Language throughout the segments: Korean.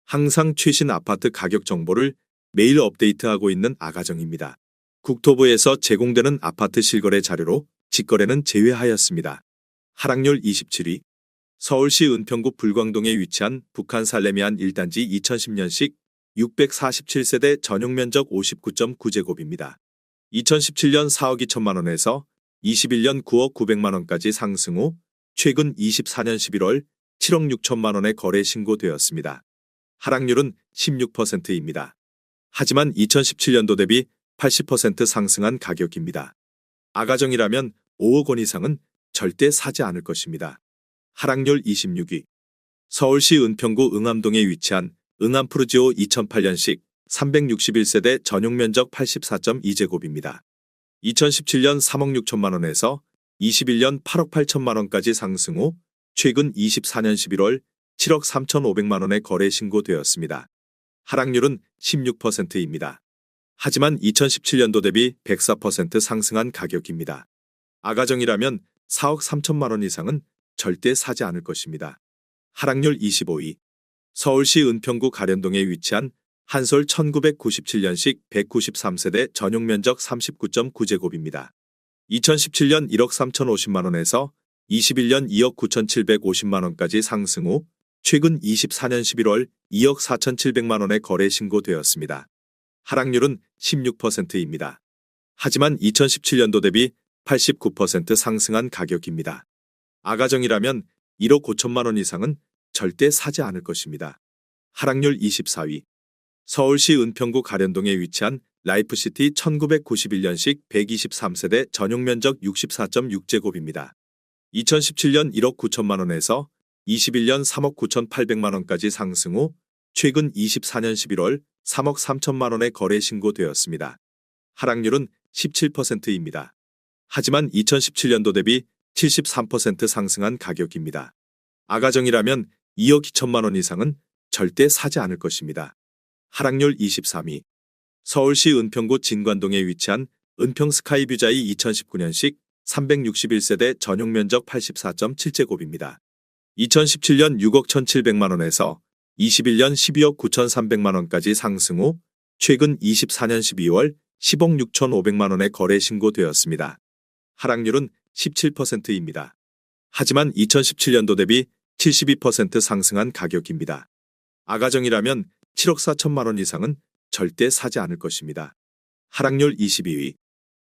항상 최신 아파트 가격 정보를 매일 업데이트하고 있는 아가정입니다. 국토부에서 제공되는 아파트 실거래 자료로 직거래는 제외하였습니다. 하락률 27위. 서울시 은평구 불광동에 위치한 북한 살레미안 1단지 2010년식 647세대 전용면적 59.9제곱입니다. 2017년 4억 2천만 원에서 21년 9억 900만 원까지 상승 후 최근 24년 11월 7억 6천만 원에 거래 신고되었습니다. 하락률은 16%입니다. 하지만 2017년도 대비 80% 상승한 가격입니다. 아가정이라면 5억 원 이상은 절대 사지 않을 것입니다. 하락률 26위. 서울시 은평구 응암동에 위치한 응암푸르지오 2008년식 361세대 전용면적 84.2제곱입니다. 2017년 3억 6천만 원에서 21년 8억 8천만 원까지 상승 후 최근 24년 11월 7억 3,500만 원에 거래 신고되었습니다. 하락률은 16%입니다. 하지만 2017년도 대비 104% 상승한 가격입니다. 아가정이라면 4억 3천만 원 이상은 절대 사지 않을 것입니다. 하락률 25위. 서울시 은평구 가련동에 위치한 한솔 1997년식 193세대 전용면적 39.9제곱입니다. 2017년 1억 3,050만 원에서 21년 2억 9,750만 원까지 상승 후 최근 24년 11월 2억 4,700만 원에 거래 신고되었습니다. 하락률은 16%입니다. 하지만 2017년도 대비 89% 상승한 가격입니다. 아가정이라면 1억 5천만 원 이상은 절대 사지 않을 것입니다. 하락률 24위. 서울시 은평구 가련동에 위치한 라이프시티 1991년식 123세대 전용면적 64.6제곱입니다. 2017년 1억 9천만 원에서 21년 3억 9,800만 원까지 상승 후 최근 24년 11월 3억 3천만 원에 거래 신고되었습니다. 하락률은 17%입니다. 하지만 2017년도 대비 73% 상승한 가격입니다. 아가정이라면 2억 2천만 원 이상은 절대 사지 않을 것입니다. 하락률 23위. 서울시 은평구 진관동에 위치한 은평스카이뷰자이 2019년식 361세대 전용면적 84.7제곱입니다. 2017년 6억 1,700만 원에서 21년 12억 9,300만 원까지 상승 후 최근 24년 12월 10억 6,500만 원에 거래 신고되었습니다. 하락률은 17%입니다. 하지만 2017년도 대비 72% 상승한 가격입니다. 아가정이라면 7억 4천만 원 이상은 절대 사지 않을 것입니다. 하락률 22위.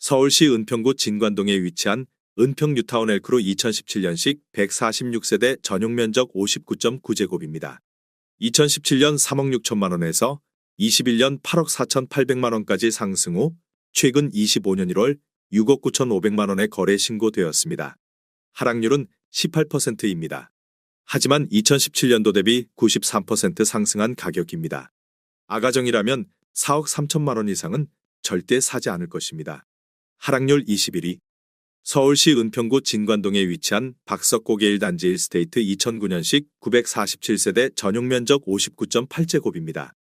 서울시 은평구 진관동에 위치한 은평 뉴타운 엘크루 2017년식 146세대 전용면적 59.9제곱입니다. 2017년 3억 6천만 원에서 21년 8억 4,800만 원까지 상승 후 최근 25년 1월 6억 9,500만 원에 거래 신고되었습니다. 하락률은 18%입니다. 하지만 2017년도 대비 93% 상승한 가격입니다. 아가정이라면 4억 3천만 원 이상은 절대 사지 않을 것입니다. 하락률 21위. 서울시 은평구 진관동에 위치한 박석고개 1단지 1스테이트 2009년식 947세대 전용면적 59.8제곱입니다.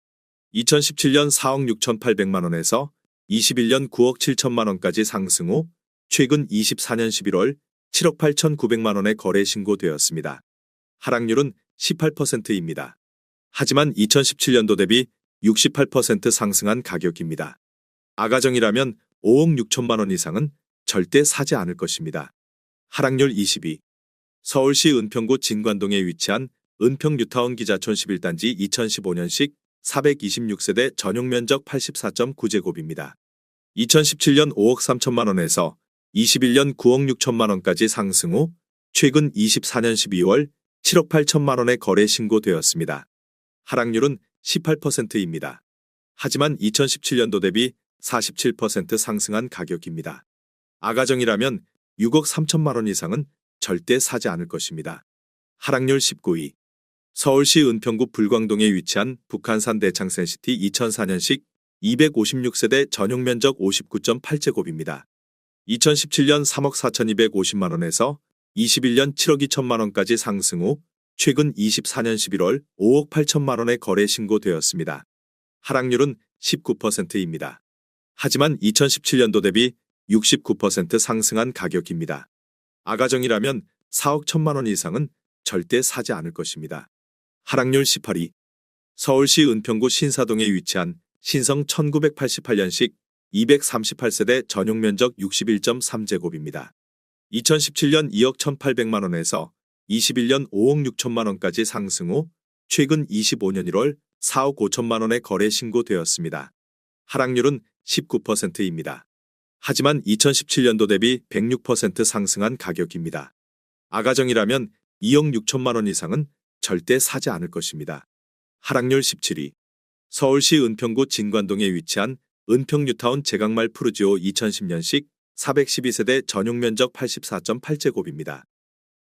2017년 4억 6,800만 원에서 21년 9억 7천만 원까지 상승 후 최근 24년 11월 7억 8,900만 원에 거래 신고되었습니다. 하락률은 18%입니다. 하지만 2017년도 대비 68% 상승한 가격입니다. 아가정이라면 5억 6천만 원 이상은 절대 사지 않을 것입니다. 하락률 22. 서울시 은평구 진관동에 위치한 은평 뉴타운 기자촌 11단지 2015년식 426세대 전용면적 84.9제곱입니다. 2017년 5억 3천만 원에서 21년 9억 6천만 원까지 상승 후 최근 24년 12월 7억 8천만 원에 거래 신고되었습니다. 하락률은 18%입니다. 하지만 2017년도 대비 47% 상승한 가격입니다. 아가정이라면 6억 3천만 원 이상은 절대 사지 않을 것입니다. 하락률 19위. 서울시 은평구 불광동에 위치한 북한산 대창센시티 2004년식 256세대 전용면적 59.8제곱입니다. 2017년 3억 4,250만 원에서 21년 7억 2천만 원까지 상승 후 최근 24년 11월 5억 8천만 원에 거래 신고되었습니다. 하락률은 19%입니다. 하지만 2017년도 대비 69% 상승한 가격입니다. 아가정이라면 4억 1천만 원 이상은 절대 사지 않을 것입니다. 하락률 18위. 서울시 은평구 신사동에 위치한 신성 1988년식 238세대 전용 면적 61.3제곱입니다. 2017년 2억 1,800만 원에서 21년 5억 6천만 원까지 상승 후 최근 25년 1월 4억 5천만 원에 거래 신고되었습니다. 하락률은 19%입니다. 하지만 2017년도 대비 106% 상승한 가격입니다. 아가정이라면 2억 6천만 원 이상은 절대 사지 않을 것입니다. 하락률 17위. 서울시 은평구 진관동에 위치한 은평뉴타운 제강말 푸르지오 2010년식 412세대 전용 면적 84.8제곱입니다.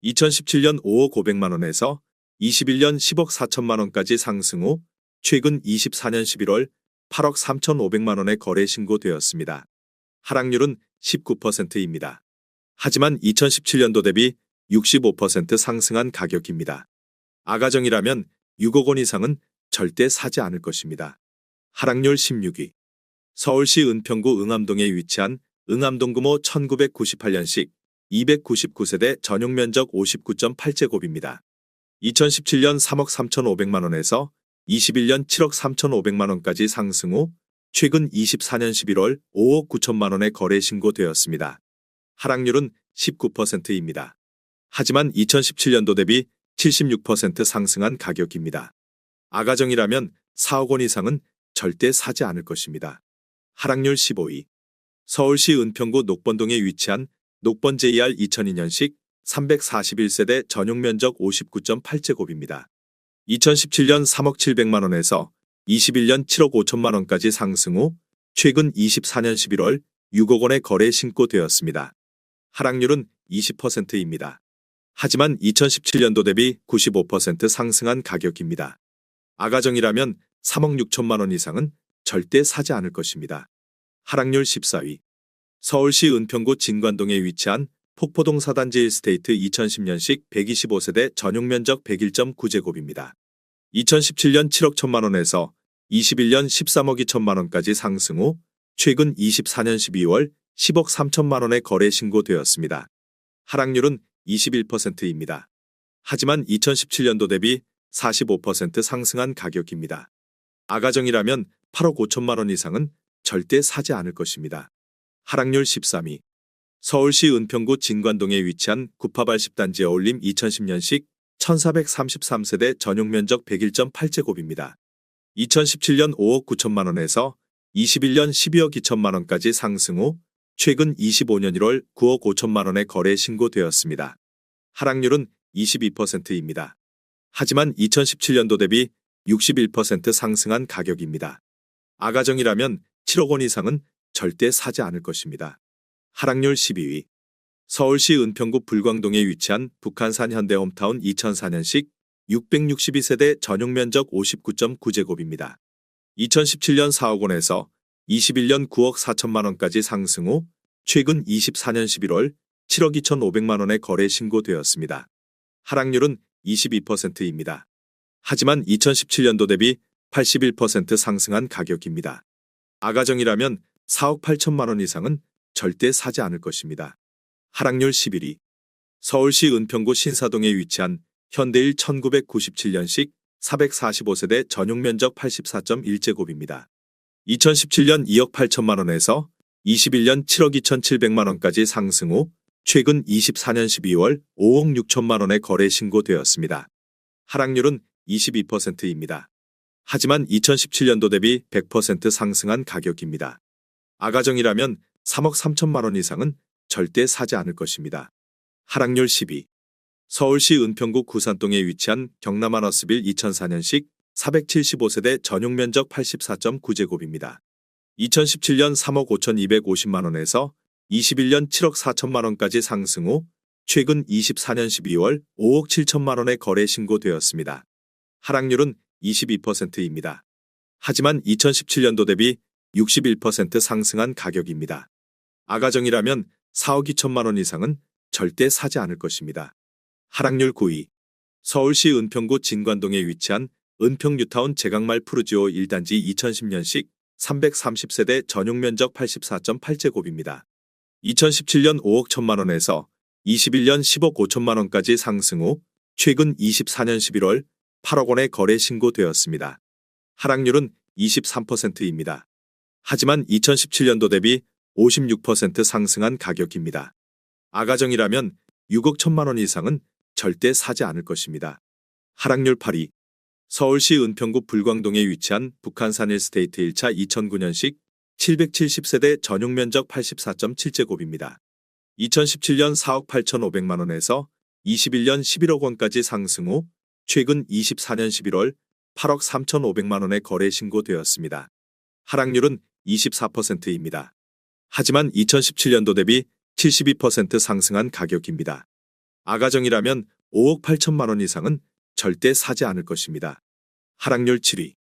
2017년 5억 500만 원에서 21년 10억 4천만 원까지 상승 후 최근 24년 11월 8억 3,500만 원에 거래 신고되었습니다. 하락률은 19%입니다. 하지만 2017년도 대비 65% 상승한 가격입니다. 아가정이라면 6억 원 이상은 절대 사지 않을 것입니다. 하락률 16위. 서울시 은평구 응암동에 위치한 응암동 규모 1998년식 299세대 전용 면적 59.8제곱입니다. 2017년 3억 3,500만 원에서 21년 7억 3,500만 원까지 상승 후 최근 24년 11월 5억 9천만 원에 거래 신고되었습니다. 하락률은 19%입니다. 하지만 2017년도 대비 76% 상승한 가격입니다. 아가정이라면 4억 원 이상은 절대 사지 않을 것입니다. 하락률 15위. 서울시 은평구 녹번동에 위치한 녹번 JR 2002년식 341세대 전용 면적 59.8제곱입니다. 2017년 3억 700만 원에서 21년 7억 5천만 원까지 상승 후 최근 24년 11월 6억 원에 거래 신고되었습니다. 하락률은 20%입니다. 하지만 2017년도 대비 95% 상승한 가격입니다. 아가정이라면 3억 6천만 원 이상은 절대 사지 않을 것입니다. 하락률 14위. 서울시 은평구 진관동에 위치한 폭포동 사단지 일스테이트 2010년식 125세대 전용 면적 101.9제곱입니다. 2017년 7억 1천만 원에서 21년 13억 2천만 원까지 상승 후 최근 24년 12월 10억 3천만 원에 거래 신고되었습니다. 하락률은 21%입니다. 하지만 2017년도 대비 45% 상승한 가격입니다. 아가정이라면 8억 5천만 원 이상은 절대 사지 않을 것입니다. 하락률 13위. 서울시 은평구 진관동에 위치한 구파발 10단지 어울림 2010년식 1433세대 전용 면적 101.8제곱입니다. 2017년 5억 9천만 원에서 21년 12억 2천만 원까지 상승 후 최근 25년 1월 9억 5천만 원에 거래 신고되었습니다. 하락률은 22%입니다. 하지만 2017년도 대비 61% 상승한 가격입니다. 아가정이라면 7억 원 이상은 절대 사지 않을 것입니다. 하락률 12위. 서울시 은평구 불광동에 위치한 북한산 현대홈타운 2004년식 662세대 전용 면적 59.9제곱입니다. 2017년 4억 원에서 21년 9억 4천만 원까지 상승 후 최근 24년 11월 7억 2,500만 원에 거래 신고되었습니다. 하락률은 22%입니다. 하지만 2017년도 대비 81% 상승한 가격입니다. 아가정이라면 4억 8천만 원 이상은 절대 사지 않을 것입니다. 하락률 11위. 서울시 은평구 신사동에 위치한 현대일 1997년식 445세대 전용 면적 84.1제곱입니다. 2017년 2억 8천만 원에서 21년 7억 2,700만 원까지 상승 후 최근 24년 12월 5억 6천만 원에 거래 신고되었습니다. 하락률은 22%입니다. 하지만 2017년도 대비 100% 상승한 가격입니다. 아가정이라면 3억 3천만 원 이상은 절대 사지 않을 것입니다. 하락률 10위. 서울시 은평구 구산동에 위치한 경남 하너스빌 2004년식 475세대 전용 면적 84.9제곱입니다. 2017년 3억 5,250만 원에서 21년 7억 4천만 원까지 상승 후 최근 24년 12월 5억 7천만 원에 거래 신고되었습니다. 하락률은 22%입니다. 하지만 2017년도 대비 61% 상승한 가격입니다. 아가정이라면 4억 2천만 원 이상은 절대 사지 않을 것입니다. 하락률 9위. 서울시 은평구 진관동에 위치한 은평뉴타운 제강말 푸르지오 1단지 2010년식 330세대 전용 면적 84.8제곱입니다. 2017년 5억 1천만 원에서 21년 10억 5천만 원까지 상승 후 최근 24년 11월 8억 원에 거래 신고되었습니다. 하락률은 23%입니다. 하지만 2017년도 대비 56% 상승한 가격입니다. 아가정이라면 6억 1천만 원 이상은 절대 사지 않을 것입니다. 하락률 8위. 서울시 은평구 불광동에 위치한 북한산 일스테이트 1차 2009년식 770세대 전용면적 84.7제곱입니다. 2017년 4억 8,500만 원에서 21년 11억 원까지 상승 후 최근 24년 11월 8억 3,500만 원에 거래 신고되었습니다. 하락률은 24%입니다. 하지만 2017년도 대비 72% 상승한 가격입니다. 아가정이라면 5억 8천만 원 이상은 절대 사지 않을 것입니다. 하락률 7위.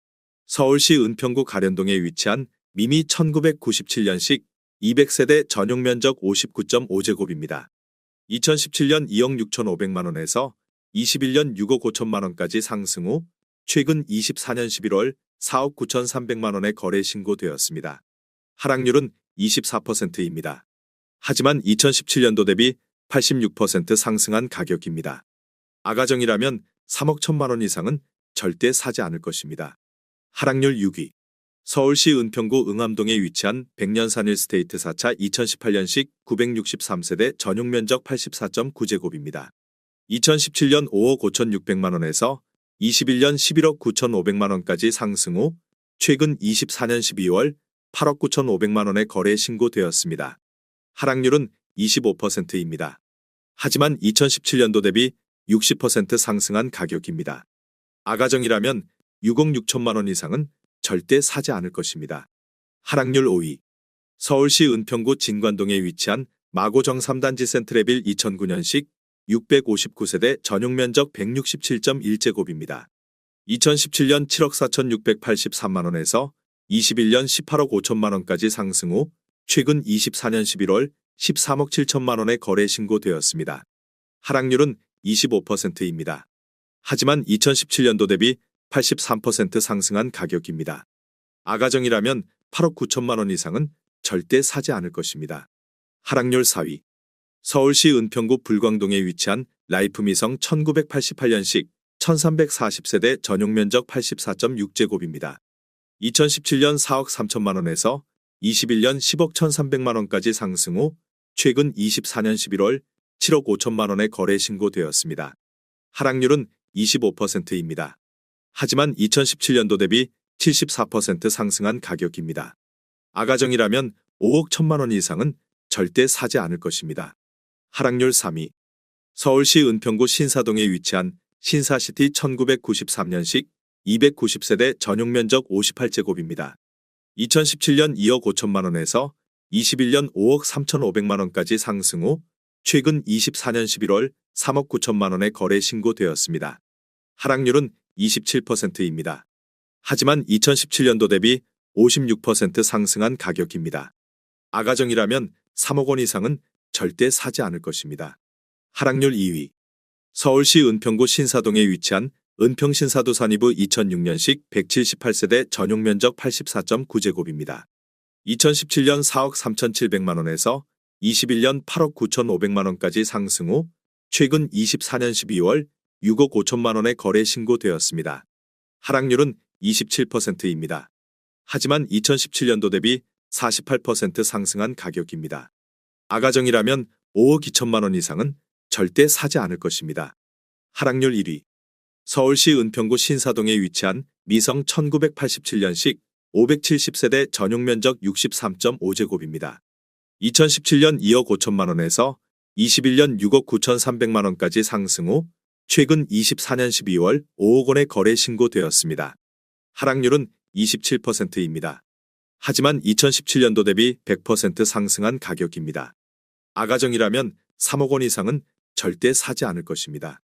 서울시 은평구 가련동에 위치한 미미 1997년식 200세대 전용면적 59.5제곱입니다. 2017년 2억 6,500만 원에서 21년 6억 5천만 원까지 상승 후 최근 24년 11월 4억 9,300만 원에 거래 신고되었습니다. 하락률은 24%입니다. 하지만 2017년도 대비 86% 상승한 가격입니다. 아가정이라면 3억 1천만 원 이상은 절대 사지 않을 것입니다. 하락률 6위. 서울시 은평구 응암동에 위치한 백년산 일스테이트 4차 2018년식 963세대 전용면적 84.9제곱입니다. 2017년 5억 5,600만 원에서 21년 11억 9,500만 원까지 상승 후 최근 24년 12월 8억 9,500만 원에 거래 신고되었습니다. 하락률은 25%입니다. 하지만 2017년도 대비 60% 상승한 가격입니다. 아가정이라면 6억 6천만 원 이상은 절대 사지 않을 것입니다. 하락률 5위. 서울시 은평구 진관동에 위치한 마고정 3단지 센트레빌 2009년식 659세대 전용면적 167.1제곱입니다. 2017년 7억 4,683만 원에서 21년 18억 5천만 원까지 상승 후 최근 24년 11월 13억 7천만 원에 거래 신고되었습니다. 하락률은 25%입니다. 하지만 2017년도 대비 83% 상승한 가격입니다. 아가정이라면 8억 9천만 원 이상은 절대 사지 않을 것입니다. 하락률 4위. 서울시 은평구 불광동에 위치한 라이프미성 1988년식 1340세대 전용면적 84.6제곱입니다. 2017년 4억 3천만 원에서 21년 10억 1,300만 원까지 상승 후 최근 24년 11월 7억 5천만 원에 거래 신고되었습니다. 하락률은 25%입니다. 하지만 2017년도 대비 74% 상승한 가격입니다. 아가정이라면 5억 1천만 원 이상은 절대 사지 않을 것입니다. 하락률 3위. 서울시 은평구 신사동에 위치한 신사시티 1993년식 290세대 전용면적 58제곱입니다. 2017년 2억 5천만 원에서 21년 5억 3,500만 원까지 상승 후 최근 24년 11월 3억 9천만 원에 거래 신고되었습니다. 하락률은 27%입니다. 하지만 2017년도 대비 56% 상승한 가격입니다. 아가정이라면 3억 원 이상은 절대 사지 않을 것입니다. 하락률 2위. 서울시 은평구 신사동에 위치한 은평신사도 산이부 2006년식 178세대 전용면적 84.9제곱입니다. 2017년 4억 3,700만 원에서 21년 8억 9,500만 원까지 상승 후 최근 24년 12월 6억 5천만 원에 거래 신고되었습니다. 하락률은 27%입니다. 하지만 2017년도 대비 48% 상승한 가격입니다. 아가정이라면 5억 2천만 원 이상은 절대 사지 않을 것입니다. 하락률 1위. 서울시 은평구 신사동에 위치한 미성 1987년식 570세대 전용면적 63.5제곱입니다. 2017년 2억 5천만 원에서 21년 6억 9,300만 원까지 상승 후 최근 24년 12월 5억 원에 거래 신고되었습니다. 하락률은 27%입니다. 하지만 2017년도 대비 100% 상승한 가격입니다. 아가정이라면 3억 원 이상은 절대 사지 않을 것입니다.